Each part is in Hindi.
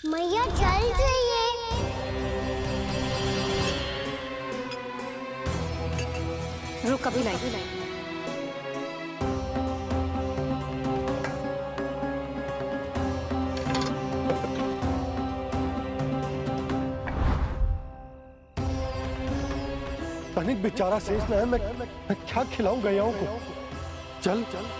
मैया चल जाइए। रुक अभी लाई। तनिक बेचारा शेष न है, मैं क्या खिलाऊं गयाओं को। चल चल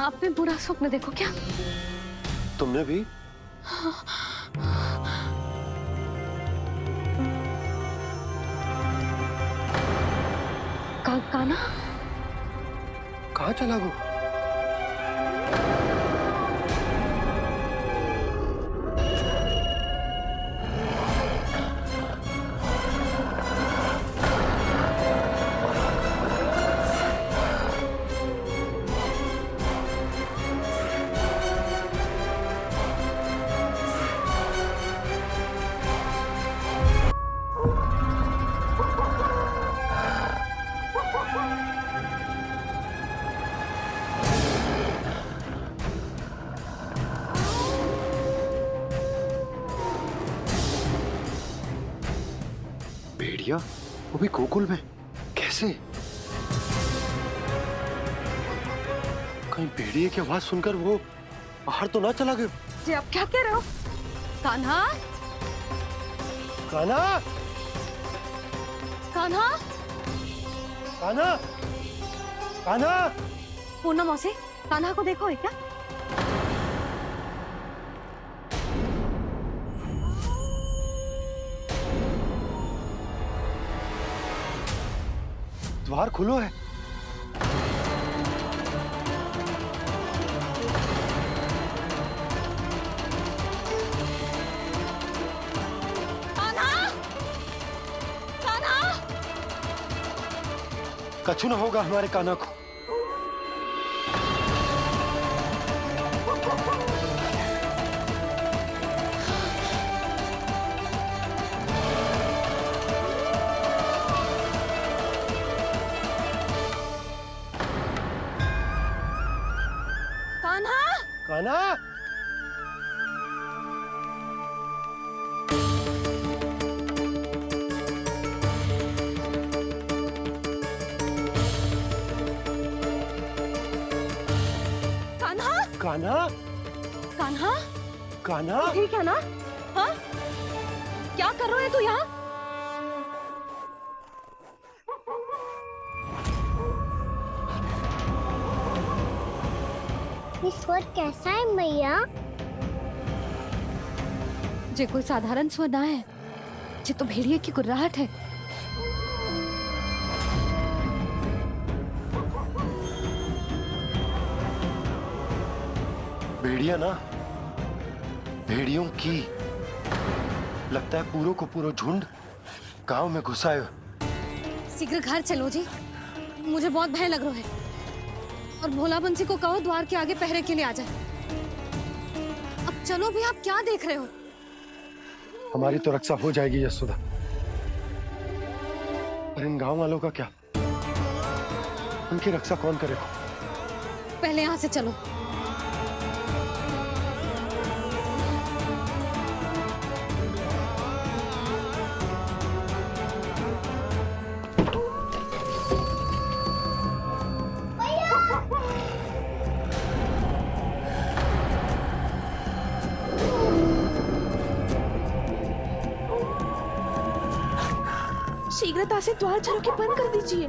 आपने बुरा स्वप्न देखो क्या? तुमने भी? काना कहाँ चला गो? भेड़िया वो भी गोकुल में कैसे? कहीं भेड़िए की आवाज सुनकर वो बाहर तो ना चला गया? जी आप क्या कह रहे हो? कान्हा कान्हा कान्हा कान्हा कान्हा पूनम मौसी, कान्हा को देखो है क्या? द्वार खुलो है। कान्हा कान्हा कछु न होगा हमारे कान्हा को। कान्हा कान्हा कान्हा कान्हा कान्हा कान्हा ठीक है ना? हाँ क्या कर रहे हो तू यहाँ? ये स्वर कैसा है मैया? जे कोई साधारण स्वर ना है, जे तो भेड़िए की गुर्राहट है। भेड़िया ना, भेड़ियों की लगता है पूरों को पूरा झुंड गांव में घुसा है। शीघ्र घर चलो जी, मुझे बहुत भय लग रहा है। और भोला बंसी को कहो द्वार के आगे पहरे के लिए आ जाए। अब चलो भी, आप क्या देख रहे हो? हमारी तो रक्षा हो जाएगी यशोदा, पर इन गांव वालों का क्या? उनकी रक्षा कौन करेगा? पहले यहाँ से चलो। शीघ्रता से द्वार चारों के बंद कर दीजिए।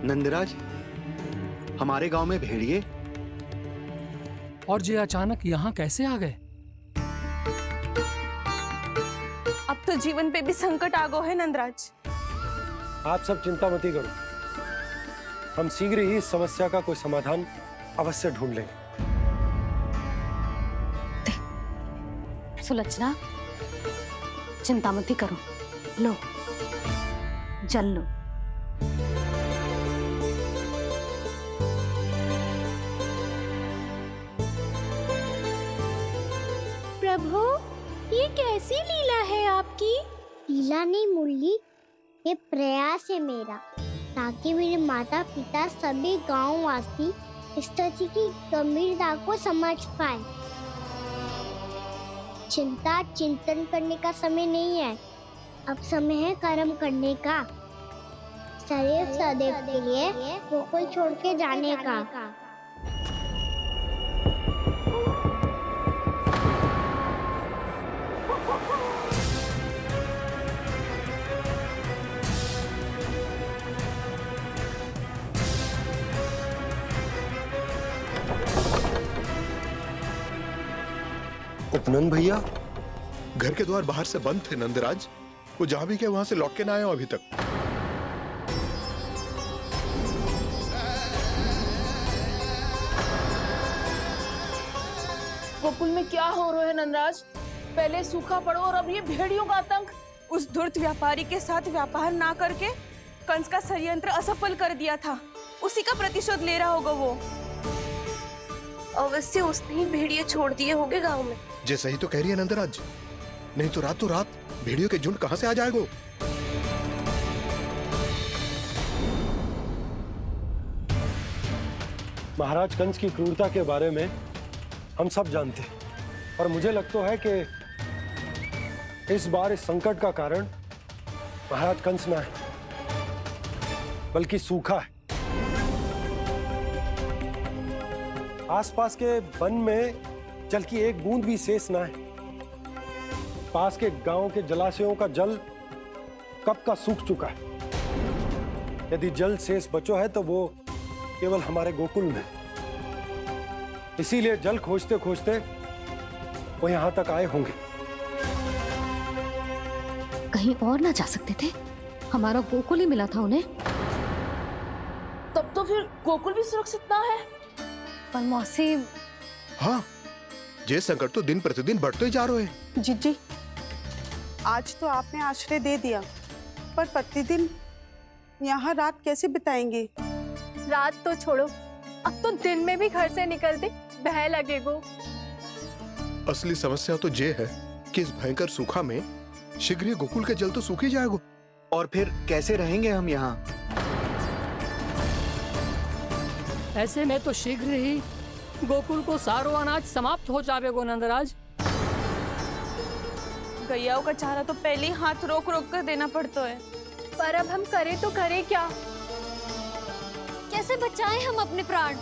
नंदराज, हमारे गांव में भेड़िए? और ये अचानक यहाँ कैसे आ गए? अब तो जीवन पे भी संकट आ गो है नंदराज। आप सब चिंता मत करो, हम शीघ्र ही इस समस्या का कोई समाधान अवश्य ढूंढ लेंगे। सुलोचना, चिंता मत करो, लो जल लो। प्रभु, ये कैसी लीला है आपकी? लीला नहीं मुरली, ये प्रयास है मेरा, ताकि मेरे माता पिता सभी गांव वासी इस स्थिति की गंभीरता को समझ पाए। चिंता चिंतन करने का समय नहीं है, अब समय है कर्म करने का, सदैव सदैव के लिए गोकुल छोड़ के जाने का। उपनंद भैया, घर के द्वार बाहर से बंद थे नंदराज। वो जहां भी गए वहां से लौट के ना आए हो अभी तक। गोकुल में क्या हो रहा है नंदराज? पहले सूखा पड़ो और अब ये भेड़ियों का आतंक। उस धूर्त व्यापारी के साथ व्यापार ना करके कंस का षड्यंत्र असफल कर दिया था, उसी का प्रतिशोध ले रहा होगा वो। अवश्य उसने ही भेड़िए छोड़ दिए होंगे गांव में। जैसे ही तो कह रही है नंदराज, नहीं तो रात भेड़ियों के झुंड कहां से आ जाएगा? महाराज कंस की क्रूरता के बारे में हम सब जानते हैं, और मुझे लगता है कि इस बार इस संकट का कारण महाराज कंस ना है, बल्कि सूखा है। आसपास के वन में जल की एक बूंद भी शेष ना है। पास के गांव के जलाशयों का जल कब का सूख चुका है। यदि जल शेष बचो है तो वो केवल हमारे गोकुल में। इसीलिए जल खोजते खोजते वो यहां तक आए होंगे। कहीं और ना जा सकते थे? हमारा गोकुल ही मिला था उन्हें। तब तो फिर गोकुल भी सुरक्षित ना है। पर मौसी, हाँ, ये संकट तो दिन प्रतिदिन बढ़ते ही जा रहे हैं। जीजी, आज तो आपने आश्रय दे दिया, पर प्रतिदिन यहाँ रात कैसे बिताएंगे? रात तो छोड़ो, अब तो दिन में भी घर से निकलते भय लगेगो। असली समस्या तो ये है कि इस भयंकर सूखा में शीघ्र ही गोकुल के जल तो सूख ही जाएगा। और फिर कैसे रहेंगे हम यहाँ? ऐसे में तो शीघ्र ही गोकुल को सारो अनाज समाप्त हो जाएगो नंदराज। गैयाओं का चारा तो पहले ही हाथ रोक रोक कर देना पड़ता है। पर अब हम करें तो करें क्या? कैसे बचाएं हम अपने प्राण?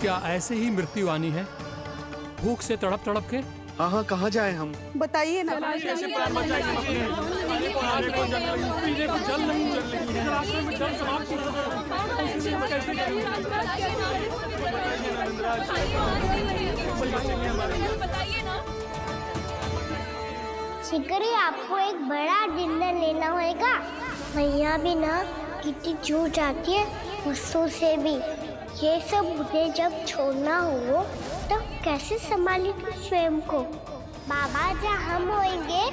क्या ऐसे ही मृत्यु आनी है, भूख से तड़प तड़प के? हाँ, कहाँ जाए हम? बताइए ना। शीघ्र ही आपको एक बड़ा डिनर लेना होगा। भैया भी ना कितनी जूझ जाती है गुस्सों से भी। ये सब उन्हें जब छोड़ना हो तो कैसे संभालेंगे स्वयं को? बाबा जहाँ हम होंगे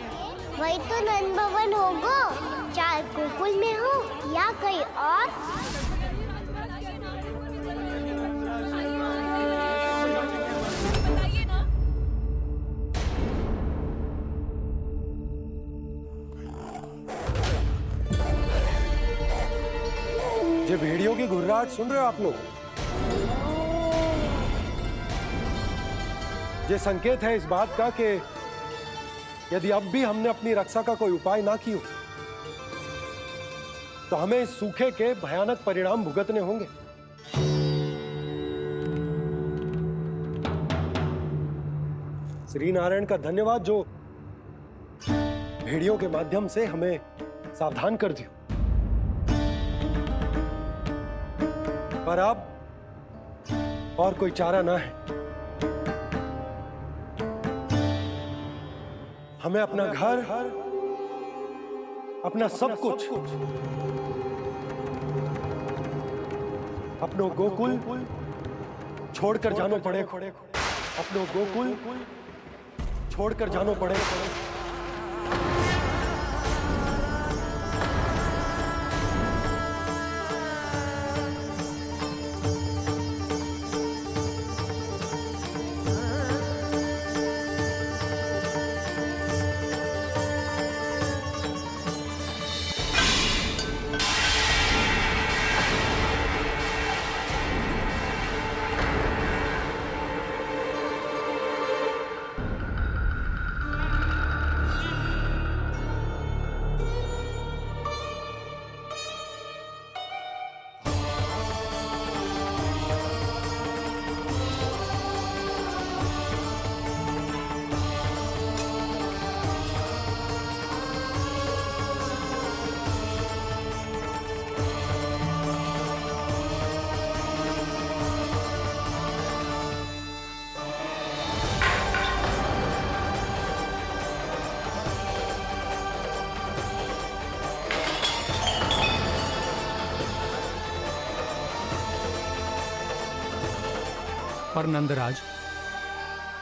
वही तो नंद भवन होगा, चाहे गोकुल में हो या कहीं और। ये भेड़ियों की घुर्राहट सुन रहे हो आप लोग? ये संकेत है इस बात का कि यदि अब भी हमने अपनी रक्षा का कोई उपाय ना किया तो हमें इस सूखे के भयानक परिणाम भुगतने होंगे। श्री नारायण का धन्यवाद जो भेड़ियों के माध्यम से हमें सावधान कर दिया। पर अब और कोई चारा ना है। हमें अपना घर, अपना सब कुछ, अपनो गोकुल छोड़कर जानो पड़ेगा। अपनो गोकुल छोड़कर जानो पड़ेगा। पर नंदराज,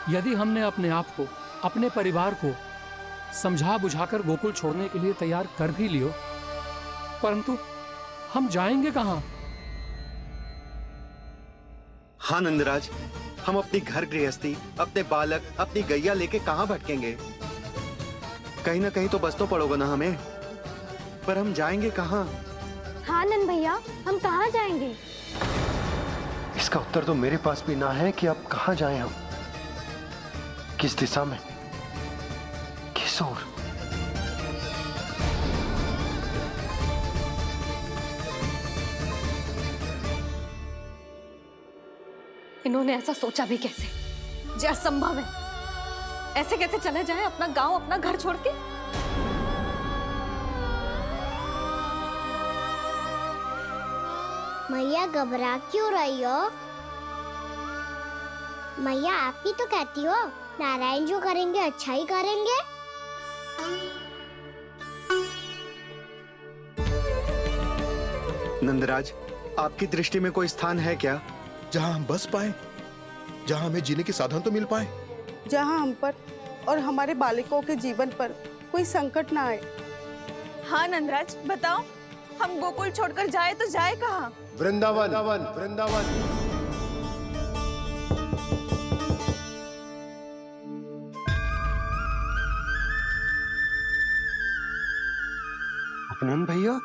यदि हमने अपने आप को, अपने परिवार को समझा बुझाकर गोकुल छोड़ने के लिए तैयार कर भी लियो, परंतु हम जाएंगे कहां? हाँ नंदराज, हम अपनी घर गृहस्थी, अपने बालक, अपनी गैया लेके कहां भटकेंगे? कहीं ना कहीं तो बस तो पड़ोगे ना हमें, पर हम जाएंगे कहां? हाँ नंद भैया, हम कहाँ जाएंगे? इसका उत्तर तो मेरे पास भी ना है कि अब कहां जाएं हम, किस दिशा में, किस ओर। इन्होंने ऐसा सोचा भी कैसे? जो असंभव है। ऐसे कैसे चले जाएं अपना गांव, अपना घर छोड़ के? मैया घबरा क्यों रही हो? मैया आप ही तो कहती हो नारायण जो करेंगे अच्छा ही करेंगे। नंदराज, आपकी दृष्टि में कोई स्थान है क्या जहां हम बस पाए, जहां हमें जीने के साधन तो मिल पाए, जहाँ हम पर और हमारे बालकों के जीवन पर कोई संकट ना आए? हाँ नंदराज, बताओ, हम गोकुल छोड़कर जाए तो जाए कहाँ? वृंदावन, वृंदावन। उपनंद भैया,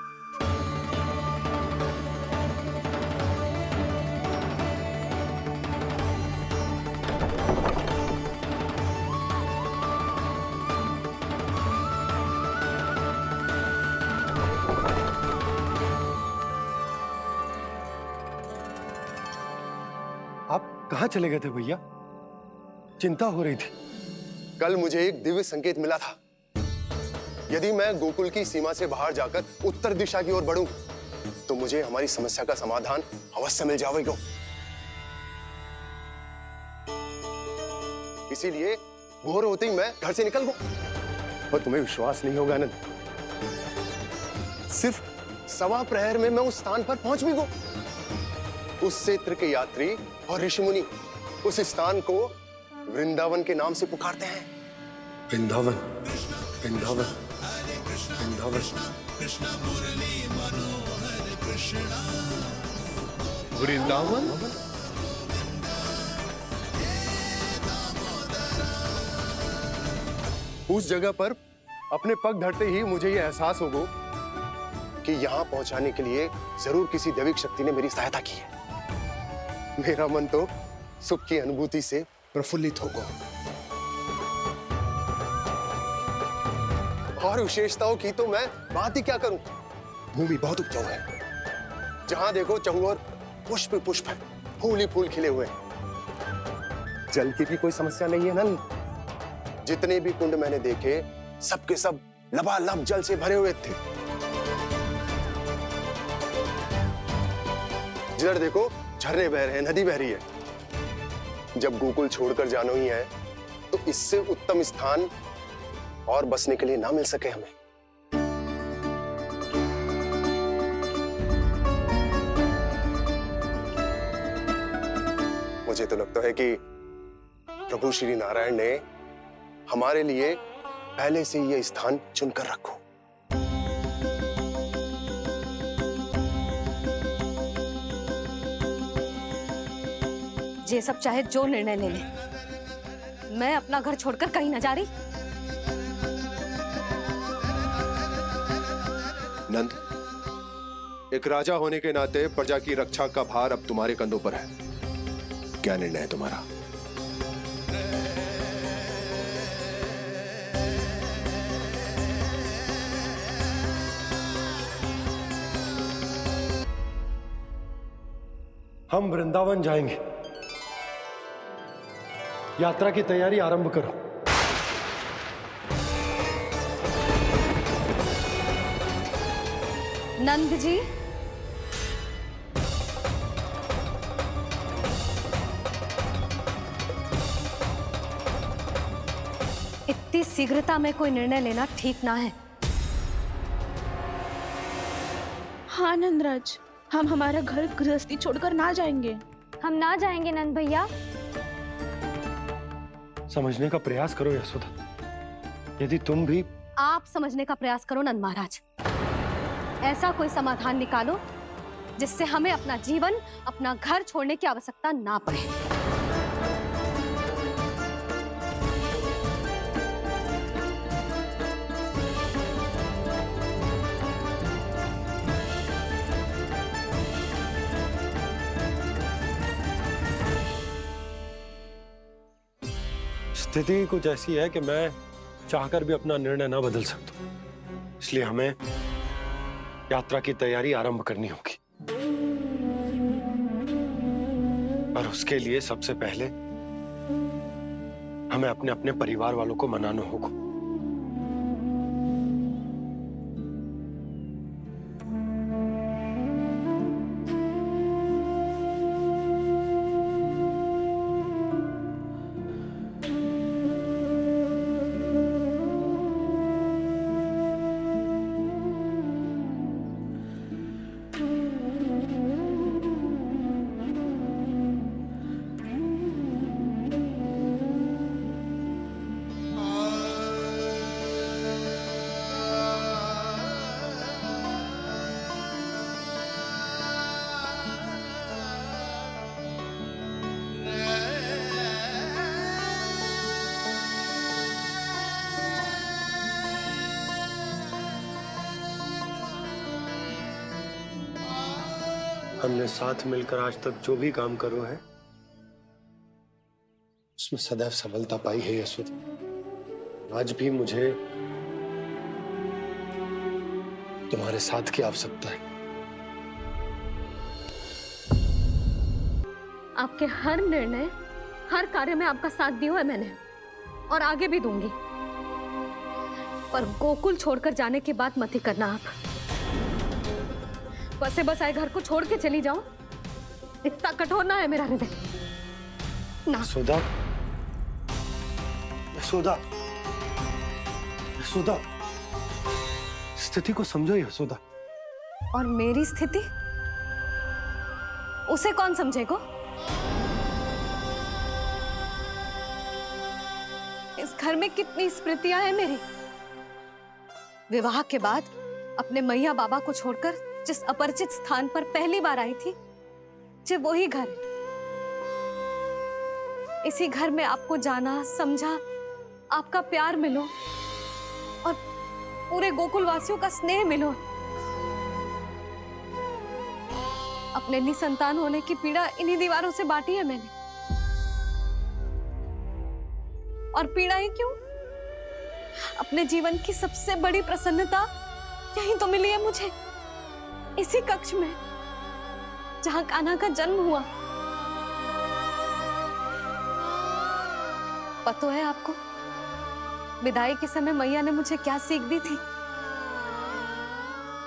आप कहाँ चले गए थे भैया? चिंता हो रही थी। कल मुझे एक दिव्य संकेत मिला था। यदि मैं गोकुल की सीमा से बाहर जाकर उत्तर दिशा की ओर बढ़ूं, तो मुझे हमारी समस्या का समाधान अवश्य मिल जाएगा। इसीलिए भोर होते ही मैं घर से निकल गया। और तुम्हें विश्वास नहीं होगा आनंद, सिर्फ 1.25 प्रहर में मैं उस स्थान पर पहुंच भी गया। उस क्षेत्र के यात्री और ऋषिमुनि उस स्थान को वृंदावन के नाम से पुकारते हैं। वृंदावन, वृंदावन, वृंदावन। वृंदावन। उस जगह पर अपने पग धरते ही मुझे यह एहसास होगा कि यहां पहुंचाने के लिए जरूर किसी दैविक शक्ति ने मेरी सहायता की है। मेरा मन तो सुख की अनुभूति से प्रफुल्लित होगा। और विशेषताओं की तो मैं बात ही क्या करूं। भूमि बहुत उपजाऊ है, जहां देखो चहुओर पुष्प पुष्प है, फूल ही फूल खिले हुए हैं। जल की भी कोई समस्या नहीं है नंद। जितने भी कुंड मैंने देखे, सबके सब लबालब जल से भरे हुए थे। जिधर देखो झरने बह रहे हैं, नदी बह रही है। जब गोकुल छोड़कर जाना ही है तो इससे उत्तम स्थान और बसने के लिए ना मिल सके हमें। मुझे तो लगता है कि प्रभु श्री नारायण ने हमारे लिए पहले से यह स्थान चुनकर रखो। ये सब चाहे जो निर्णय ले ले, मैं अपना घर छोड़कर कहीं न जा रही। नंद, एक राजा होने के नाते प्रजा की रक्षा का भार अब तुम्हारे कंधों पर है। क्या निर्णय है तुम्हारा? हम वृंदावन जाएंगे। यात्रा की तैयारी आरंभ करो। नंद जी, इतनी शीघ्रता में कोई निर्णय लेना ठीक ना है। हाँ नंदराज, हम हमारा घर गृहस्थी छोड़कर ना जाएंगे। हम ना जाएंगे नंद भैया। समझने का प्रयास करो यशोदा। यदि तुम भी आप समझने का प्रयास करो नंद महाराज। ऐसा कोई समाधान निकालो जिससे हमें अपना जीवन, अपना घर छोड़ने की आवश्यकता ना पड़े। स्थिति कुछ ऐसी है कि मैं चाहकर भी अपना निर्णय ना बदल सकता हूं। इसलिए हमें यात्रा की तैयारी आरंभ करनी होगी। और उसके लिए सबसे पहले हमें अपने अपने परिवार वालों को मनाना होगा। हमने साथ मिलकर आज तक जो भी काम करो है उसमें सदैव सफलता पाई है यशोदा। आज भी मुझे तुम्हारे साथ की आवश्यकता है। आपके हर निर्णय, हर कार्य में आपका साथ दिया है मैंने, और आगे भी दूंगी। पर गोकुल छोड़कर जाने की बात मत ही करना आप। बसे बसाए घर को छोड़ के चली जाऊं, इतना कठोर ना है मेरा हृदय ना। यशोदा, यशोदा, यशोदा, स्थिति को समझो यशोदा। और मेरी स्थिति उसे कौन समझेगा? इस घर में कितनी स्मृतियां हैं मेरी। विवाह के बाद अपने मैया बाबा को छोड़कर जिस अपरिचित स्थान पर पहली बार आई थी, जो वही घर। इसी घर में आपको जाना, समझा, आपका प्यार मिलो और पूरे गोकुल वासियों का स्नेह मिलो। अपने निसंतान होने की पीड़ा इन्हीं दीवारों से बांटी है मैंने। और पीड़ा ही क्यों? अपने जीवन की सबसे बड़ी प्रसन्नता यहीं तो मिली है मुझे, इसी कक्ष में जहां कान्हा का जन्म हुआ। पता है आपको विदाई के समय मैया ने मुझे क्या सीख दी थी?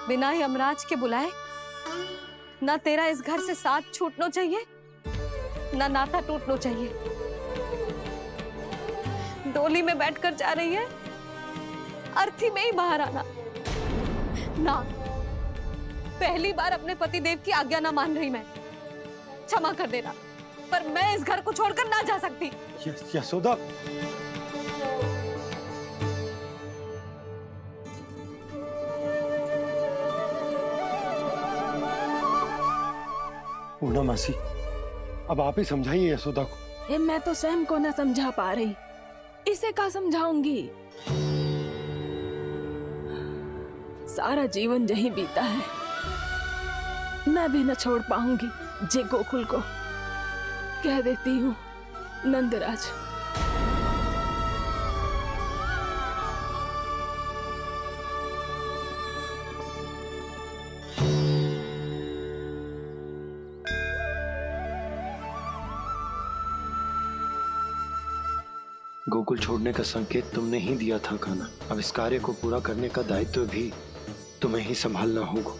बिना ही यमराज के बुलाए ना तेरा इस घर से साथ छूटना चाहिए, ना नाता टूटना चाहिए। डोली में बैठकर जा रही है, अर्थी में ही बाहर आना ना। पहली बार अपने पति देव की आज्ञा ना मान रही मैं, क्षमा कर देना, पर मैं इस घर को छोड़कर ना जा सकती। यशोदा, पूर्णा मासी, अब आप ही समझाइए यशोदा को। ये मैं तो स्वयं को न समझा पा रही, इसे क्या समझाऊंगी? सारा जीवन यही बीता है, मैं भी न छोड़ पाऊंगी जे गोकुल को। कह देती हूँ नंदराज। गोकुल छोड़ने का संकेत तुमने ही दिया था कान्हा। अब इस कार्य को पूरा करने का दायित्व भी तुम्हें ही संभालना होगा।